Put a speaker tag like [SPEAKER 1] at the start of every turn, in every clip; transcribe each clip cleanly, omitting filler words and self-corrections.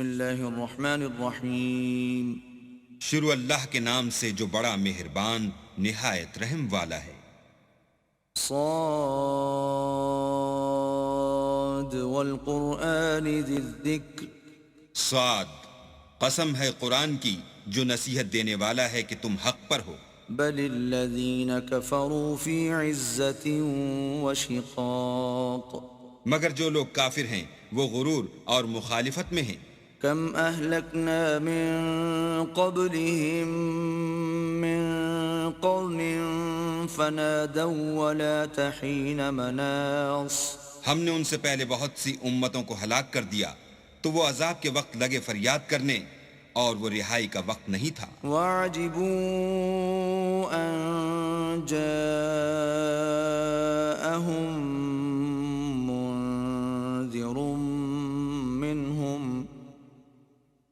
[SPEAKER 1] اللہ الرحمن الرحیم۔
[SPEAKER 2] شروع اللہ کے نام سے جو بڑا مہربان نہایت رحم والا ہے۔
[SPEAKER 1] صاد والقرآن ذی الذکر،
[SPEAKER 2] صاد، قسم ہے قرآن کی جو نصیحت دینے والا ہے کہ تم حق پر ہو۔
[SPEAKER 1] بل الذین کفروا فی عزت وشقاق،
[SPEAKER 2] مگر جو لوگ کافر ہیں وہ غرور اور مخالفت میں ہیں۔
[SPEAKER 1] کم اہلکنا من قبلہم من قرن فنادوا ولا تحین مناص،
[SPEAKER 2] ہم نے ان سے پہلے بہت سی امتوں کو ہلاک کر دیا تو وہ عذاب کے وقت لگے فریاد کرنے اور وہ رہائی کا وقت نہیں تھا۔
[SPEAKER 1] وَعَجِبُوا أَن جَاءَهُم مُّنذِرٌ مِّنْهُمْ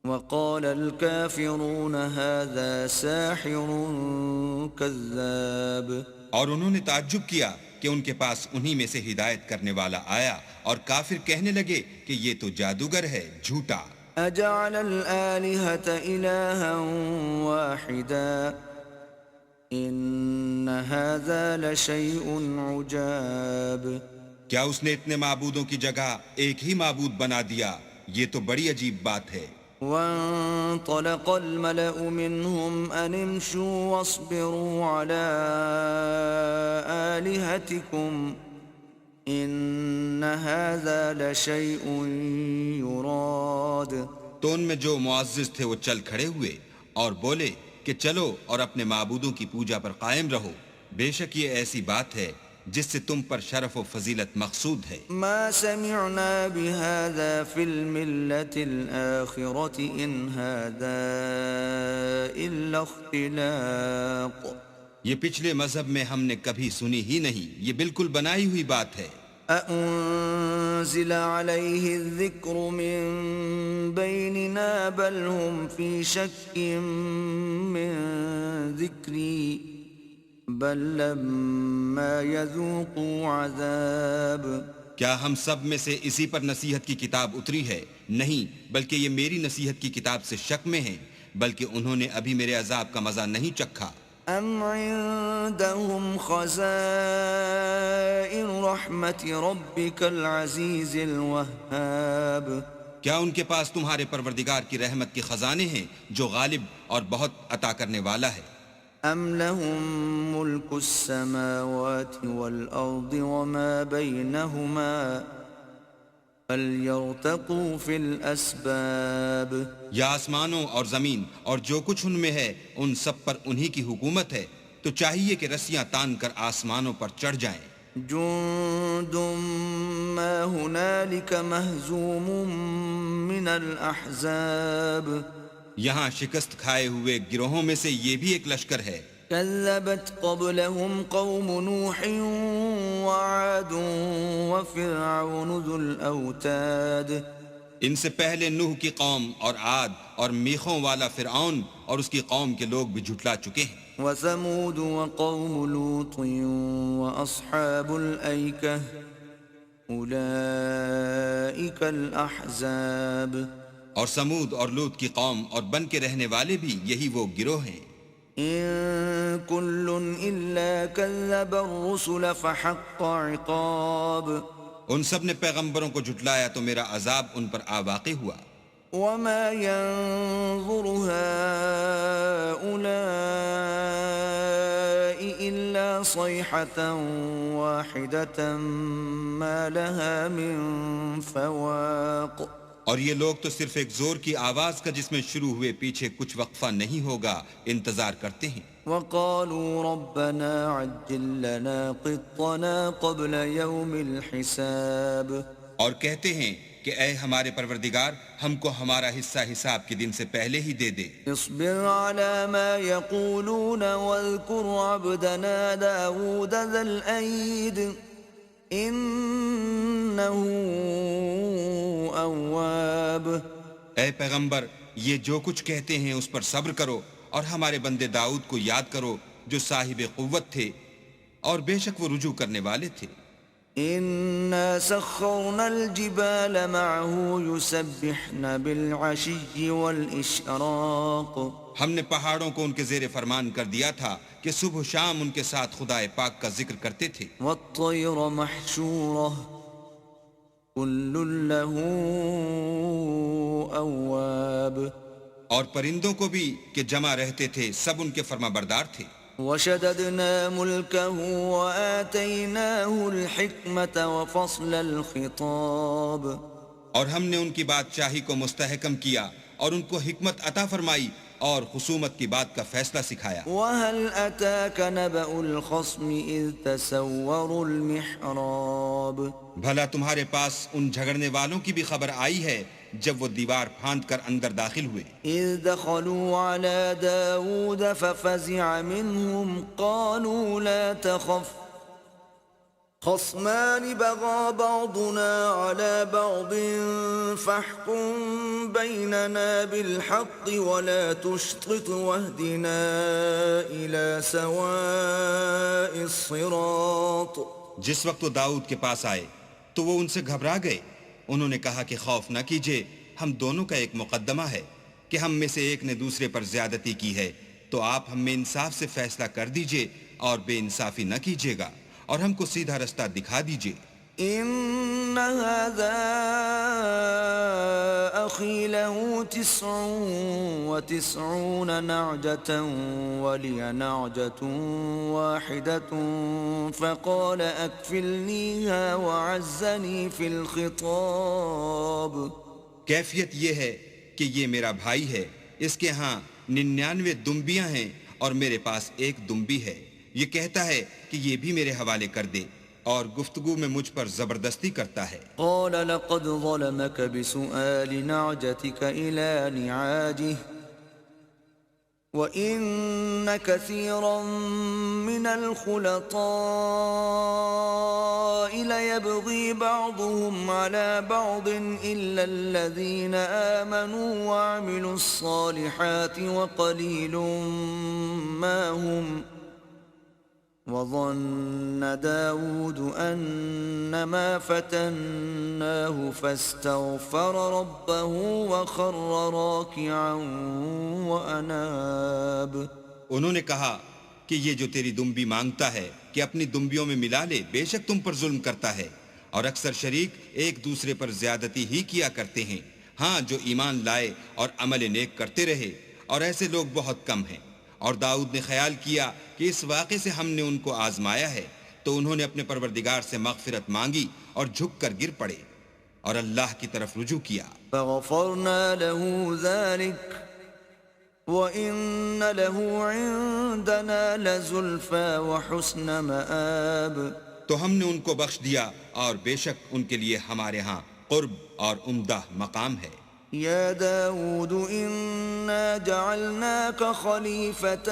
[SPEAKER 1] وَقَالَ الْكَافِرُونَ هَذَا سَاحِرٌ كَذَّابٌ،
[SPEAKER 2] اور انہوں نے تعجب کیا کہ ان کے پاس انہی میں سے ہدایت کرنے والا آیا اور کافر کہنے لگے کہ یہ تو جادوگر ہے، جھوٹا۔
[SPEAKER 1] أَجَعَلَ الْآلِهَةَ إِلَٰهًا وَاحِدًا إِنَّ هَٰذَا لَشَيْءٌ عُجَابٌ،
[SPEAKER 2] کیا اس نے اتنے معبودوں کی جگہ ایک ہی معبود بنا دیا؟ یہ تو بڑی عجیب بات ہے۔
[SPEAKER 1] وَانطَلَقَ الْمَلَأُ مِنْهُمْ أَنِ امْشُوا وَاصْبِرُوا عَلَىٰ آلِهَتِكُمْ إِنَّ هَٰذَا لَشَيْءٌ يُرَادُ،
[SPEAKER 2] تو ان میں جو معزز تھے وہ چل کھڑے ہوئے اور بولے کہ چلو اور اپنے معبودوں کی پوجا پر قائم رہو، بے شک یہ ایسی بات ہے جس سے تم پر شرف و فضیلت مقصود ہے۔
[SPEAKER 1] ما سمعنا بهذا في الملة الآخرة إن هذا إلا اختلاق،
[SPEAKER 2] یہ پچھلے مذہب میں ہم نے کبھی سنی ہی نہیں، یہ بالکل بنائی ہوئی بات ہے۔
[SPEAKER 1] أأنزل عليه الذكر من بيننا بل هم في شك من ذكري بل لما يذوقوا عذاب،
[SPEAKER 2] کیا ہم سب میں سے اسی پر نصیحت کی کتاب اتری ہے؟ نہیں، بلکہ یہ میری نصیحت کی کتاب سے شک میں ہیں، بلکہ انہوں نے ابھی میرے عذاب کا مزہ نہیں چکھا۔
[SPEAKER 1] ام عندهم خزائن رحمت ربك العزیز الوهاب،
[SPEAKER 2] کیا ان کے پاس تمہارے پروردگار کی رحمت کے خزانے ہیں جو غالب اور بہت عطا کرنے والا ہے؟
[SPEAKER 1] ام لهم ملک السماوات والارض وما بینهما فلیرتقوا فی الاسباب،
[SPEAKER 2] یا آسمانوں اور زمین اور جو کچھ ان میں ہے ان سب پر انہی کی حکومت ہے، تو چاہیے کہ رسیاں تان کر آسمانوں پر چڑھ جائیں۔
[SPEAKER 1] جند ما هنالك مهزوم من الاحزاب،
[SPEAKER 2] یہاں شکست کھائے ہوئے گروہوں میں سے یہ بھی ایک لشکر ہے۔
[SPEAKER 1] كذبت قبلهم قوم نوح وعاد وفرعون ذو الأوتاد،
[SPEAKER 2] ان سے پہلے نوح کی قوم اور عاد اور میخوں والا فرعون اور اس کی قوم کے لوگ بھی جھٹلا چکے ہیں۔
[SPEAKER 1] وثمود وقوم لوط وأصحاب الأيكة أولئك الأحزاب،
[SPEAKER 2] اور سمود اور لوط کی قوم اور بن کے رہنے والے بھی یہی وہ گروہ ہیں۔
[SPEAKER 1] إن كل إلا كذب الرسل فحق عقاب،
[SPEAKER 2] ان سب نے پیغمبروں کو جھٹلایا تو میرا عذاب ان پر آ واقع ہوا۔
[SPEAKER 1] وما ينظر هؤلاء إلا صيحة واحدة ما لها من فواق،
[SPEAKER 2] اور یہ لوگ تو صرف ایک زور کی آواز کا جس میں شروع ہوئے پیچھے کچھ وقفہ نہیں ہوگا انتظار کرتے ہیں۔
[SPEAKER 1] وقالوا ربنا عجل لنا قطنا قبل يوم الحساب،
[SPEAKER 2] اور کہتے ہیں کہ اے ہمارے پروردگار ہم کو ہمارا حصہ حساب کے دن سے پہلے ہی دے دے۔
[SPEAKER 1] اصبر على ما يقولون واذكر عبدنا داود ذا الأيد إنه اواب،
[SPEAKER 2] اے پیغمبر یہ جو کچھ کہتے ہیں اس پر صبر کرو اور ہمارے بندے داؤد کو یاد کرو جو صاحب قوت تھے اور بے شک وہ رجوع کرنے والے تھے۔
[SPEAKER 1] إنا سخرنا الجبال معه يسبحن بالعشي والإشراق
[SPEAKER 2] ہم نے پہاڑوں کو ان کے زیر فرمان کر دیا تھا کہ صبح و شام ان کے ساتھ خدا پاک کا ذکر کرتے تھے.
[SPEAKER 1] والطير محشورة كل له أواب
[SPEAKER 2] اور پرندوں کو بھی کہ جمع رہتے تھے، سب ان کے فرما بردار تھے.
[SPEAKER 1] وشددنا ملكه وآتيناه الحكمة وفصل الخطاب
[SPEAKER 2] اور ہم نے ان کی بادشاہی کو مستحکم کیا اور ان کو حکمت عطا فرمائی اور خصومت کی بات کا فیصلہ سکھایا.
[SPEAKER 1] وهل أتاك نبأ الخصم إذ تسوروا المحراب
[SPEAKER 2] بھلا تمہارے پاس ان جھگڑنے والوں کی بھی خبر آئی ہے جب وہ دیوار پھاند کر اندر داخل ہوئے.
[SPEAKER 1] إذ دخلوا على داود ففزع منهم قالوا لا تخف خصمان بغى بعضنا على بعض فاحكم بيننا بالحق ولا تشطط واهدنا إلى سواء الصراط.
[SPEAKER 2] جس وقت وہ داؤد کے پاس آئے تو وہ ان سے گھبرا گئے. انہوں نے کہا کہ خوف نہ کیجیے، ہم دونوں کا ایک مقدمہ ہے کہ ہم میں سے ایک نے دوسرے پر زیادتی کی ہے، تو آپ ہم میں انصاف سے فیصلہ کر دیجئے اور بے انصافی نہ کیجیے گا اور ہم کو سیدھا رستہ دکھا دیجئے.
[SPEAKER 1] إن هذا أخي له 99 نعجة ولي نعجة واحدة فقال أكفلنيها وعزني في الخطاب.
[SPEAKER 2] کیفیت یہ ہے کہ یہ میرا بھائی ہے، اس کے ہاں 99 دمبیاں ہیں اور میرے پاس ایک دمبی ہے. یہ کہتا ہے کہ یہ بھی میرے حوالے کر دے اور گفتگو میں مجھ پر زبردستی کرتا ہے.
[SPEAKER 1] قال لقد ظلمك بسؤال نعجتك إلى نعاجه وإن كثيرا من الخلطاء ليبغي بعضهم على بعض إلا الذين آمنوا وعملوا الصالحات وقليل ما هم. وظن داود أنما فتناه فاستغفر ربه وخر راكعا وأناب.
[SPEAKER 2] انہوں نے کہا کہ یہ جو تیری دمبی مانگتا ہے کہ اپنی دمبیوں میں ملا لے، بے شک تم پر ظلم کرتا ہے اور اکثر شریک ایک دوسرے پر زیادتی ہی کیا کرتے ہیں. ہاں، جو ایمان لائے اور عمل نیک کرتے رہے، اور ایسے لوگ بہت کم ہیں. اور داؤد نے خیال کیا کہ اس واقعے سے ہم نے ان کو آزمایا ہے، تو انہوں نے اپنے پروردگار سے مغفرت مانگی اور جھک کر گر پڑے اور اللہ کی طرف رجوع کیا.
[SPEAKER 1] فغفرنا له ذلك وإن له عندنا لزلفى وحسن مآب.
[SPEAKER 2] تو ہم نے ان کو بخش دیا اور بے شک ان کے لیے ہمارے ہاں قرب اور عمدہ مقام ہے.
[SPEAKER 1] يا داود إنا جعلناك خليفة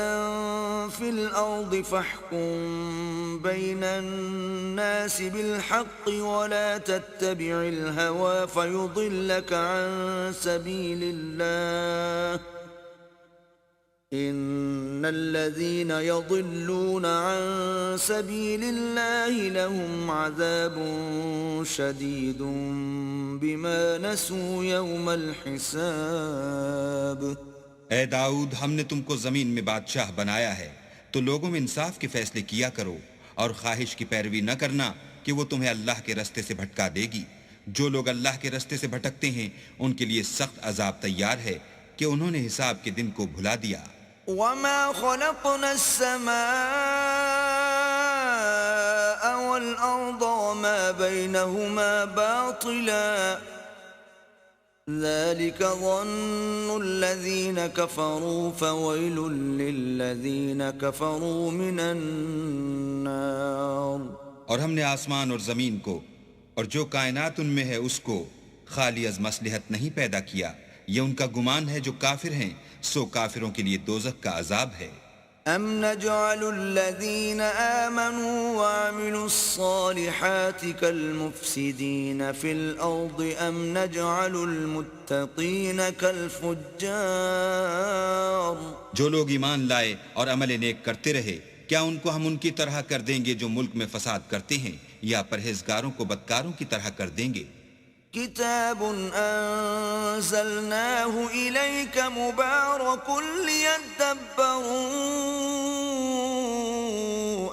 [SPEAKER 1] في الأرض فاحكم بين الناس بالحق ولا تتبع الهوى فيضلك عن سبيل الله إن الذين يضلون عن سبيل الله لهم عذاب شديد بما نسوا يوم الحساب.
[SPEAKER 2] اے داؤد، ہم نے تم کو زمین میں بادشاہ بنایا ہے، تو لوگوں میں انصاف کے فیصلے کیا کرو اور خواہش کی پیروی نہ کرنا کہ وہ تمہیں اللہ کے رستے سے بھٹکا دے گی. جو لوگ اللہ کے رستے سے بھٹکتے ہیں ان کے لیے سخت عذاب تیار ہے کہ انہوں نے حساب کے دن کو بھلا دیا.
[SPEAKER 1] وما خلقنا السماء والأرض وما بينهما باطلا ذلك ظن الذين كفروا فويل للذين كفروا من النار.
[SPEAKER 2] اور ہم نے آسمان اور زمین کو اور جو کائنات ان میں ہے اس کو خالی از مصلحت نہیں پیدا کیا. یہ ان کا گمان ہے جو کافر ہیں، سو کافروں کے لیے دوزخ کا عذاب ہے.
[SPEAKER 1] ام نجعل الذين آمنوا وعملوا الصالحات كالمفسدين في الأرض ام نجعل المتقين كالفجار.
[SPEAKER 2] جو لوگ ایمان لائے اور عمل نیک کرتے رہے، کیا ان کو ہم ان کی طرح کر دیں گے جو ملک میں فساد کرتے ہیں، یا پرہیزگاروں کو بدکاروں کی طرح کر دیں گے۔
[SPEAKER 1] كتاب أنزلناه إليك مبارك ليدبروا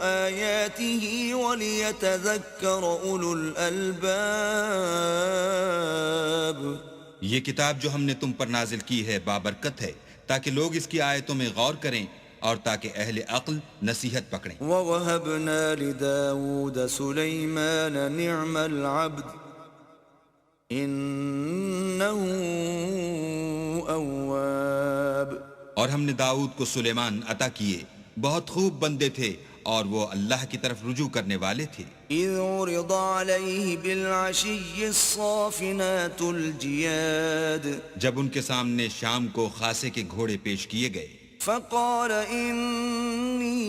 [SPEAKER 1] آياته وليتذكر أولو الألباب۔
[SPEAKER 2] یہ کتاب جو ہم نے تم پر نازل کی ہے بابرکت ہے تاکہ لوگ اس کی آیتوں میں غور کریں اور تاکہ اہل عقل نصیحت پکڑیں۔
[SPEAKER 1] وَوَهَبْنَا لِدَاوُودَ سُلَيْمَانَ نِعْمَ الْعَبْدِ إِنَّهُ أَوَّابٌ۔
[SPEAKER 2] اور ہم نے داؤد کو سلیمان عطا کیے، بہت خوب بندے تھے اور وہ اللہ کی طرف رجوع کرنے والے تھے۔
[SPEAKER 1] إِذْ عُرِضَ عَلَيْهِ بِالْعَشِيِّ الصَّافِنَاتُ الْجِيَادُ،
[SPEAKER 2] جب ان کے سامنے شام کو خاصے کے گھوڑے پیش کیے گئے،
[SPEAKER 1] فقال إني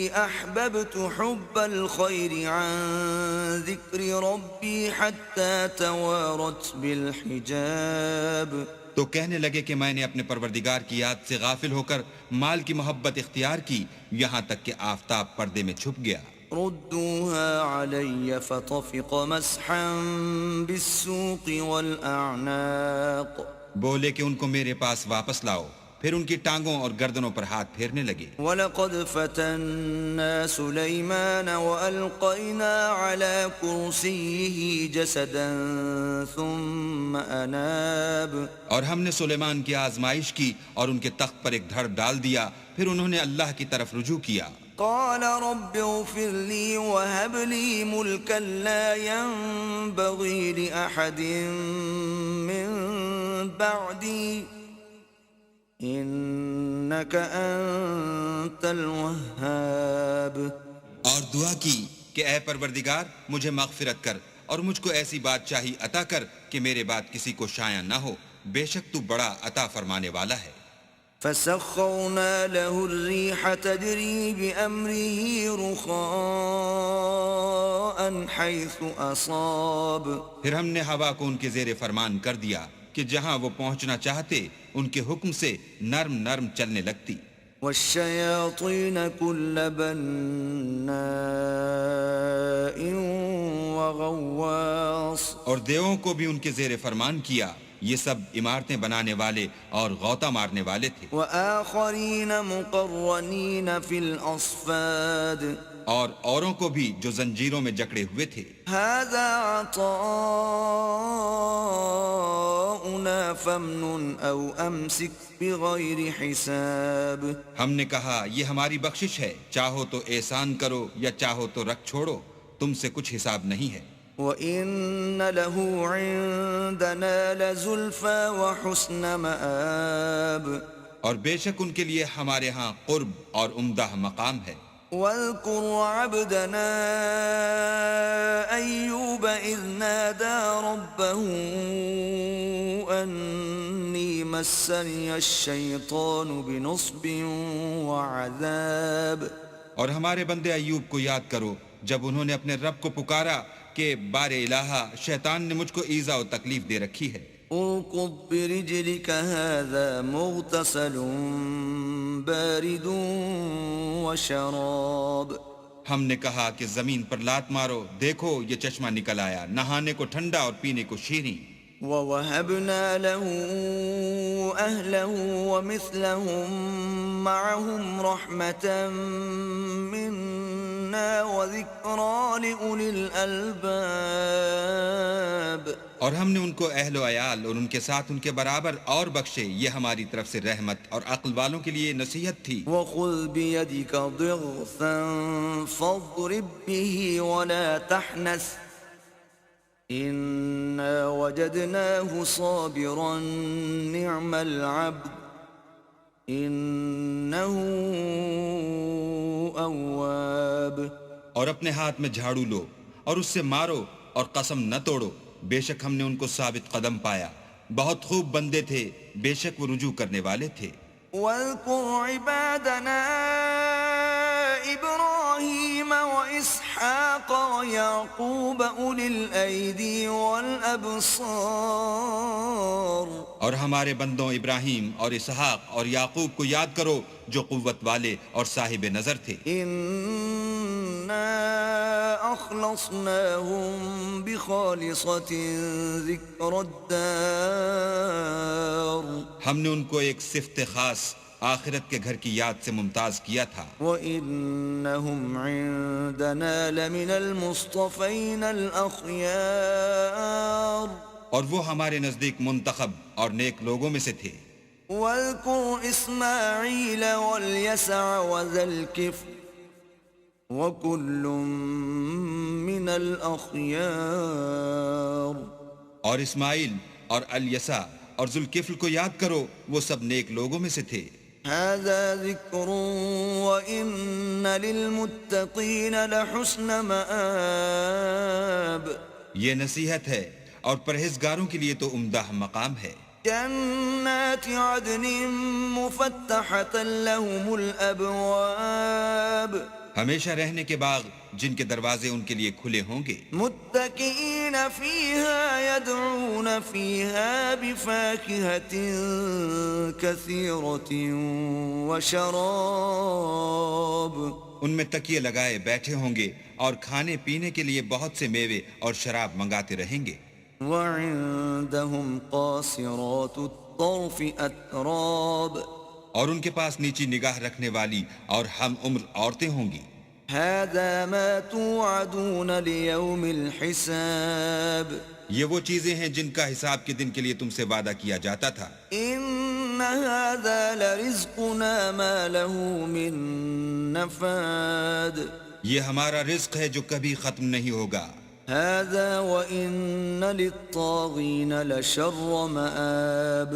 [SPEAKER 1] أحببت حب الخير عن ذكر ربي حتى توارت بالحجاب۔
[SPEAKER 2] تو کہنے لگے کہ میں نے اپنے پروردگار کی یاد سے غافل ہو کر مال کی محبت اختیار کی، یہاں تک کہ آفتاب پردے میں چھپ گیا۔
[SPEAKER 1] ردوها علي فطفق مسحا بالسوق والأعناق۔
[SPEAKER 2] بولے کہ ان کو میرے پاس واپس لاؤ، پھر ان کی ٹانگوں اور گردنوں پر ہاتھ پھیرنے لگے۔
[SPEAKER 1] وَلَقَدْ فَتَنَّا سُلَيْمَانَ وَأَلْقَيْنَا عَلَى كُرْسِيِّهِ جَسَدًا ثُمَّ أَنَابَ۔
[SPEAKER 2] اور ہم نے سلیمان کی آزمائش کی اور ان کے تخت پر ایک دھڑ ڈال دیا، پھر انہوں نے اللہ کی طرف رجوع کیا۔
[SPEAKER 1] قال رب اغفر لي وهب لي ملكا لا ينبغي لأحد من بعدي إنك أنت الوهاب۔
[SPEAKER 2] اور دعا کی کہ اے پروردگار مجھے مغفرت کر اور مجھ کو ایسی بادشاہی عطا کر کہ میرے بعد کسی کو شایع نہ ہو، بے شک تو بڑا عطا فرمانے والا ہے۔
[SPEAKER 1] فسخرنا له الريح تجري بأمره رخاء حيث أصاب۔
[SPEAKER 2] پھر ہم نے ہوا کو ان کے زیر فرمان کر دیا کہ جہاں وہ پہنچنا چاہتے ان کے حکم سے نرم نرم چلنے لگتی۔
[SPEAKER 1] والشياطين كل بناء وغواص۔
[SPEAKER 2] اور دیووں کو بھی ان کے زیر فرمان کیا، یہ سب عمارتیں بنانے والے اور غوطہ مارنے والے تھے۔
[SPEAKER 1] وآخرين مقرنين في الأصفاد۔
[SPEAKER 2] اور اوروں کو بھی جو زنجیروں میں جکڑے ہوئے تھے۔
[SPEAKER 1] هذا عطاؤنا فامنن أو أمسك بغير حساب۔
[SPEAKER 2] ہم نے کہا یہ ہماری بخشش ہے، چاہو تو احسان کرو یا چاہو تو رکھ چھوڑو، تم سے کچھ حساب نہیں ہے۔
[SPEAKER 1] وَإِنَّ لَهُ عِندَنَا لَزُلْفَى وَحُسْنَ مَآبٍ۔
[SPEAKER 2] اور بے شک ان کے لیے ہمارے ہاں قرب اور عمدہ مقام ہے۔
[SPEAKER 1] وَاذْكُرْ عَبْدَنَا أَيُّوبَ إِذْ نَادَى رَبَّهُ أَنِّي مَسَّنِيَ الشَّيْطَانُ بِنُصْبٍ وَعَذَابٍ۔
[SPEAKER 2] اور ہمارے بندے ایوب کو یاد کرو جب انہوں نے اپنے رب کو پکارا کہ بار الہا شیطان نے مجھ کو ایذا و تکلیف دے رکھی ہے۔
[SPEAKER 1] اركض برجلك هذا مغتسل بارد وشراب۔
[SPEAKER 2] ہم نے کہا کہ زمین پر لات مارو، دیکھو یہ چشمہ نکل آیا، نہانے کو ٹھنڈا اور پینے کو شیریں۔
[SPEAKER 1] وَوَهَبْنَا لَهُ أَهْلَهُ وَمِثْلَهُمْ مَعَهُمْ رَحْمَةً مِنَّا وَذِكْرَى لِأُولِي الْأَلْبَابِ۔
[SPEAKER 2] اور ہم نے ان کو اہل و عیال اور ان کے ساتھ ان کے برابر اور بخشے، یہ ہماری طرف سے رحمت اور عقل والوں کے لیے نصیحت تھی۔
[SPEAKER 1] وَخُذْ بِيَدِكَ ضِغْثًا فَاضْرِبْ بِهِ وَلَا تَحْنَثْ إِنَّا وَجَدْنَاهُ صَابِرًا نِعْمَ الْعَبْدُ إِنَّهُ أَوَّابٌ۔
[SPEAKER 2] اور اپنے ہاتھ میں جھاڑو لو اور اس سے مارو اور قسم نہ توڑو، بے شک ہم نے ان کو ثابت قدم پایا، بہت خوب بندے تھے، بے شک وہ رجوع کرنے والے تھے۔
[SPEAKER 1] وَاذْكُرْ عِبَادَنَا إِبْرَاهِيمَ وإسحاق ويعقوب أولي الأيدي والأبصار
[SPEAKER 2] اور ہمارے بندوں ابراہیم اور اسحاق اور یعقوب کو یاد کرو جو قوت والے اور صاحب نظر تھے.
[SPEAKER 1] إنا أخلصناهم بخالصة ذكر الدار
[SPEAKER 2] ہم نے ان کو ایک صفت خاص آخرت کے گھر کی یاد سے ممتاز کیا تھا.
[SPEAKER 1] وَإِنَّهُمْ عِندَنَا لَمِنَ الْمُصْطَفَيْنَ الْأَخْيَارِ
[SPEAKER 2] اور وہ ہمارے نزدیک منتخب اور نیک لوگوں میں سے تھے.
[SPEAKER 1] وَاذْكُرْ إِسْمَاعِيلَ وَالْيَسَعَ وَذَا الْكِفْلِ وَكُلٌّ مِّنَ الْأَخْيَارِ
[SPEAKER 2] اور اسماعیل اور الیسع اور ذوالکفل کو یاد کرو، وہ سب نیک لوگوں میں سے تھے.
[SPEAKER 1] هذا ذكر وإن للمتقين لحسن مآب
[SPEAKER 2] یہ نصیحت ہے اور پرہیزگاروں کے لیے تو عمدہ مقام ہے.
[SPEAKER 1] جنات عدن مفتحة لهم الأبواب
[SPEAKER 2] ہمیشہ رہنے کے باغ جن کے دروازے ان کے لیے کھلے ہوں گے.
[SPEAKER 1] متكئين فيها يدعون فيها بفاكهة كثيرة وشراب
[SPEAKER 2] ان میں تکیے لگائے بیٹھے ہوں گے اور کھانے پینے کے لیے بہت سے میوے اور شراب منگاتے رہیں گے.
[SPEAKER 1] وعندهم قاصرات الطرف أتراب
[SPEAKER 2] اور ان کے پاس نیچی نگاہ رکھنے والی اور ہم عمر عورتیں ہوں گی.
[SPEAKER 1] هذا ما توعدون ليوم الحساب
[SPEAKER 2] یہ وہ چیزیں ہیں جن کا حساب کے دن کے لیے تم سے وعدہ کیا جاتا تھا.
[SPEAKER 1] إن هذا لرزقنا ما له من نفاد
[SPEAKER 2] یہ ہمارا رزق ہے جو کبھی ختم نہیں ہوگا.
[SPEAKER 1] هذا وإن للطاغين لشر مآب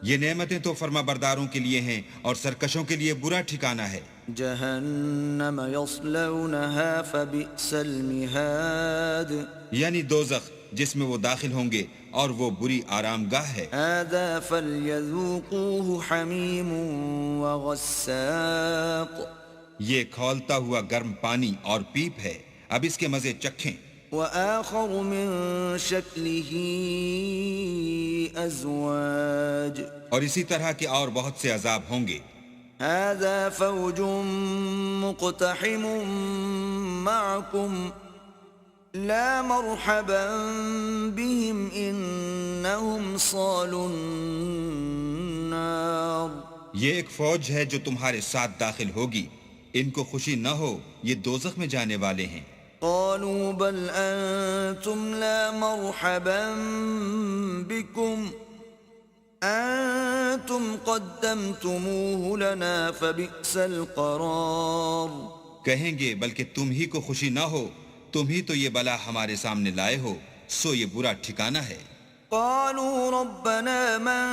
[SPEAKER 2] یہ نعمتیں تو فرما برداروں کے لیے ہیں اور سرکشوں کے لیے برا ٹھکانہ ہے.
[SPEAKER 1] جہنم یصلونها فبئس المہاد
[SPEAKER 2] یعنی دوزخ جس میں وہ داخل ہوں گے اور وہ بری آرام گاہ ہے.
[SPEAKER 1] هذا فليذوقوه حمیم وغساق
[SPEAKER 2] یہ کھولتا ہوا گرم پانی اور پیپ ہے، اب اس کے مزے چکھیں.
[SPEAKER 1] وآخر من شکلہ ازواج
[SPEAKER 2] اور اسی طرح کے اور بہت سے عذاب ہوں گے.
[SPEAKER 1] هذا فوج مقتحم معكم لا مرحبا بهم انهم صالوا النار
[SPEAKER 2] یہ ایک فوج ہے جو تمہارے ساتھ داخل ہوگی، ان کو خوشی نہ ہو، یہ دوزخ میں جانے والے ہیں.
[SPEAKER 1] قالوا بل انتم لا مرحبا بكم انتم قدمتموه لنا فبئس القرار
[SPEAKER 2] کہیں گے بلکہ تم ہی کو خوشی نہ ہو، تم ہی تو یہ بلا ہمارے سامنے لائے ہو، سو یہ برا ٹھکانہ ہے.
[SPEAKER 1] قالوا ربنا من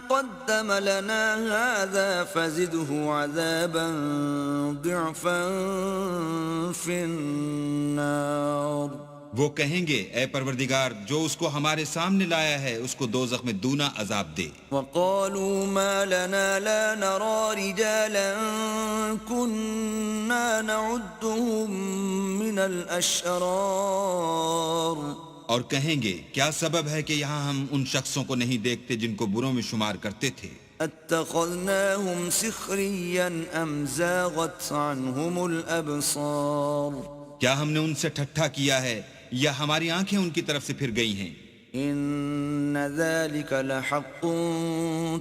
[SPEAKER 1] قدم لنا هذا فزده عذابا ضعفا في النار
[SPEAKER 2] وہ کہیں گے اے پروردگار جو اس کو ہمارے سامنے لایا ہے اس کو دوزخ میں دونا عذاب دے.
[SPEAKER 1] وقالوا ما لنا لا نرى رجالا كنا نعدهم من الأشرار
[SPEAKER 2] اور کہیں گے کیا سبب ہے کہ یہاں ہم ان شخصوں کو نہیں دیکھتے جن کو بروں میں شمار کرتے تھے.
[SPEAKER 1] اتخذناهم سخريا ام زاغت عنهم الابصار
[SPEAKER 2] کیا ہم نے ان سے ٹھٹھا کیا ہے یا ہماری آنکھیں ان کی طرف سے پھر گئی ہیں.
[SPEAKER 1] ان ذلك لحق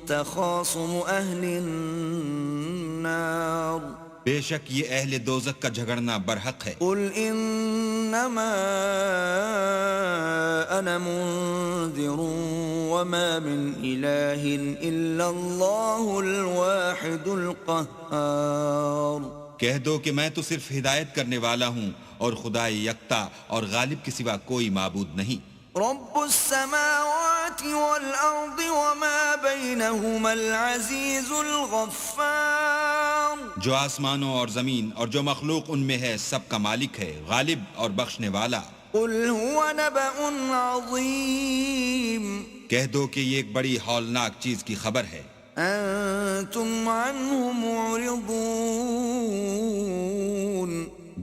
[SPEAKER 1] تخاصم اهل النار
[SPEAKER 2] بے شک یہ اہل دوزخ کا جھگڑنا برحق ہے.
[SPEAKER 1] قل انما انا منذر وما من اله الا الله الواحد القهار
[SPEAKER 2] کہہ دو کہ میں تو صرف ہدایت کرنے والا ہوں اور خدا یکتا اور غالب کے سوا کوئی معبود نہیں.
[SPEAKER 1] رب السماوات والارض وما بينهما العزيز الغفار
[SPEAKER 2] جو آسمانوں اور زمین اور جو مخلوق ان میں ہے سب کا مالک ہے، غالب اور بخشنے والا.
[SPEAKER 1] قل هو نبأ عظيم
[SPEAKER 2] کہہ دو کہ یہ ایک بڑی ہولناک چیز کی خبر ہے.
[SPEAKER 1] انتم عنه معرضون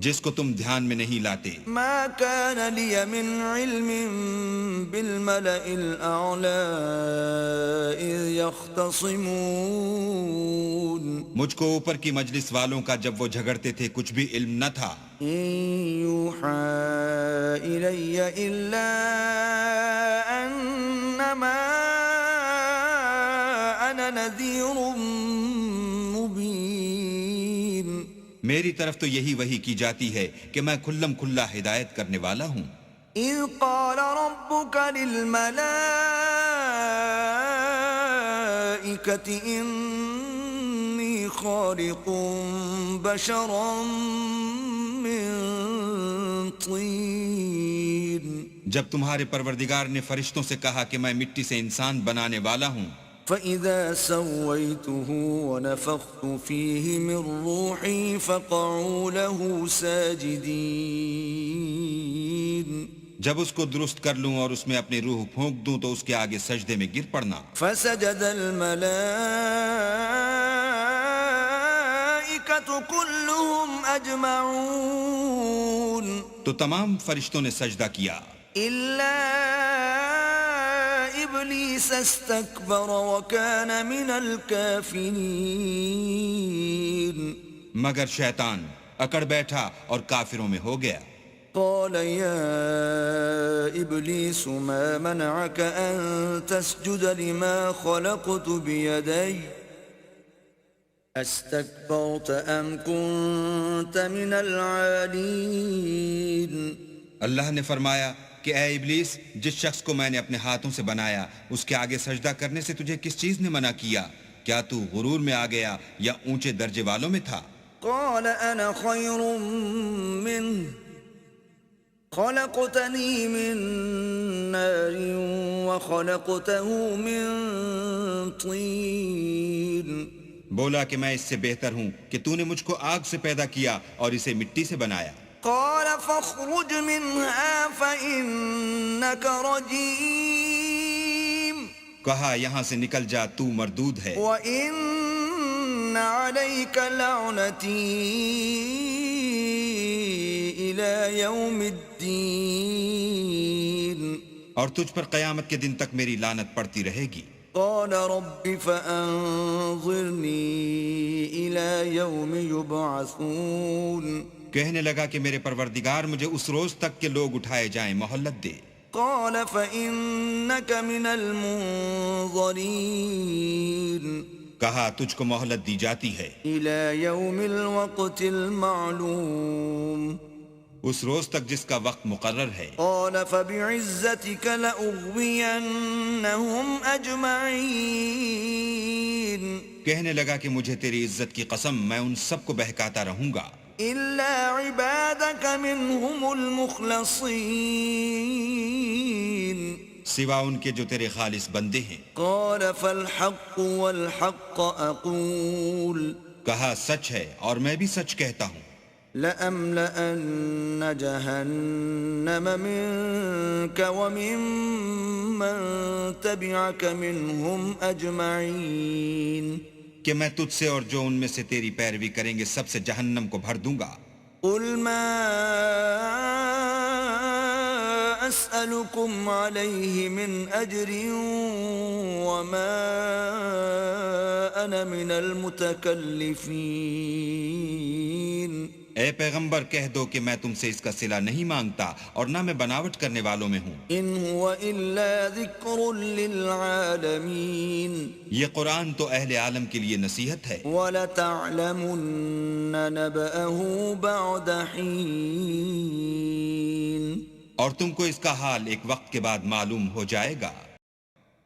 [SPEAKER 2] جس کو تم دھیان میں نہیں لاتے.
[SPEAKER 1] ما كان لي من علم بالملأ الأعلى إذ يختصمون
[SPEAKER 2] مجھ کو اوپر کی مجلس والوں کا جب وہ جھگڑتے تھے کچھ بھی علم نہ تھا.
[SPEAKER 1] إن يوحى إلي إلا أنما أنا نذير مبين.
[SPEAKER 2] میری طرف تو یہی وحی کی جاتی ہے کہ میں کھلم کھلا ہدایت کرنے والا ہوں.
[SPEAKER 1] إذ قال ربك للملائكة إني خالق بشرا من طين.
[SPEAKER 2] جب تمہارے پروردگار نے فرشتوں سے کہا کہ میں مٹی سے انسان بنانے والا ہوں،
[SPEAKER 1] فإذا سويته ونفخت فيه من روحي فقعوا له ساجدين.
[SPEAKER 2] جب اس کو درست کر لوں اور اس میں اپنی روح پھونک دوں تو اس کے آگے سجدے میں گر پڑنا.
[SPEAKER 1] فسجد الملائكة كلهم أجمعون
[SPEAKER 2] تو تمام فرشتوں نے سجدہ کیا
[SPEAKER 1] إلا إبليس استكبر وكان من الكافرين.
[SPEAKER 2] مگر شیطان اکڑ بیٹھا اور کافروں میں ہو گیا.
[SPEAKER 1] قال يا إبليس ما منعك أن تسجد لما خلقت بيدي أستكبرت أم كنت من العالين.
[SPEAKER 2] اللہ نے فرمایا کہ اے ابلیس، جس شخص کو میں نے اپنے ہاتھوں سے بنایا اس کے آگے سجدہ کرنے سے تجھے کس چیز نے منع کیا؟ کیا تو غرور میں آ گیا یا اونچے درجے والوں میں تھا؟
[SPEAKER 1] قال أنا خير منه خلقتني من نار وخلقته من طين.
[SPEAKER 2] بولا کہ میں اس سے بہتر ہوں کہ تو نے مجھ کو آگ سے پیدا کیا اور اسے مٹی سے بنایا.
[SPEAKER 1] قال فاخرج منها فإنك رجيم.
[SPEAKER 2] کہا یہاں سے نکل جا، تو مردود ہے.
[SPEAKER 1] وإن عليك لعنتي إلى يوم الدين.
[SPEAKER 2] اور تجھ پر قیامت کے دن تک میری لعنت پڑتی رہے گی.
[SPEAKER 1] قال رب فأنظرني إلى يوم يبعثون.
[SPEAKER 2] کہنے لگا کہ میرے پروردگار مجھے اس روز تک کہ لوگ اٹھائے جائیں مہلت دے.
[SPEAKER 1] قال فإنك من المنظرين.
[SPEAKER 2] کہا تجھ کو مہلت دی جاتی ہے
[SPEAKER 1] إلى يوم الوقت المعلوم.
[SPEAKER 2] اس روز تک جس کا وقت مقرر ہے.
[SPEAKER 1] قال فبعزتك لأغوينهم أجمعين.
[SPEAKER 2] کہنے لگا کہ مجھے تیری عزت کی قسم میں ان سب کو بہکاتا رہوں گا
[SPEAKER 1] إلا عبادك منهم المخلصين.
[SPEAKER 2] سوا ان کے جو تیرے خالص بندے ہیں.
[SPEAKER 1] قال فالحق والحق أقول
[SPEAKER 2] کہا سچ ہے اور میں بھی سچ کہتا ہوں.
[SPEAKER 1] لأملأن جهنم منك وممن تبعك منهم أجمعين.
[SPEAKER 2] کہ میں تجھ سے اور جو ان میں سے تیری پیروی کریں گے سب سے جہنم کو بھر دوں گا.
[SPEAKER 1] قل ما أسألكم عليه من أجر وما أنا من المتكلفين.
[SPEAKER 2] اے پیغمبر کہہ دو کہ میں تم سے اس کا صلہ نہیں مانگتا اور نہ میں بناوٹ کرنے والوں میں ہوں.
[SPEAKER 1] إن هو إلا ذكر للعالمين.
[SPEAKER 2] یہ قرآن تو اہل عالم کے لیے نصیحت ہے.
[SPEAKER 1] وَلَتَعْلَمُنَّ نَبَأَهُ بَعْدَ حِينٍ.
[SPEAKER 2] اور تم کو اس کا حال ایک وقت کے بعد معلوم ہو جائے گا.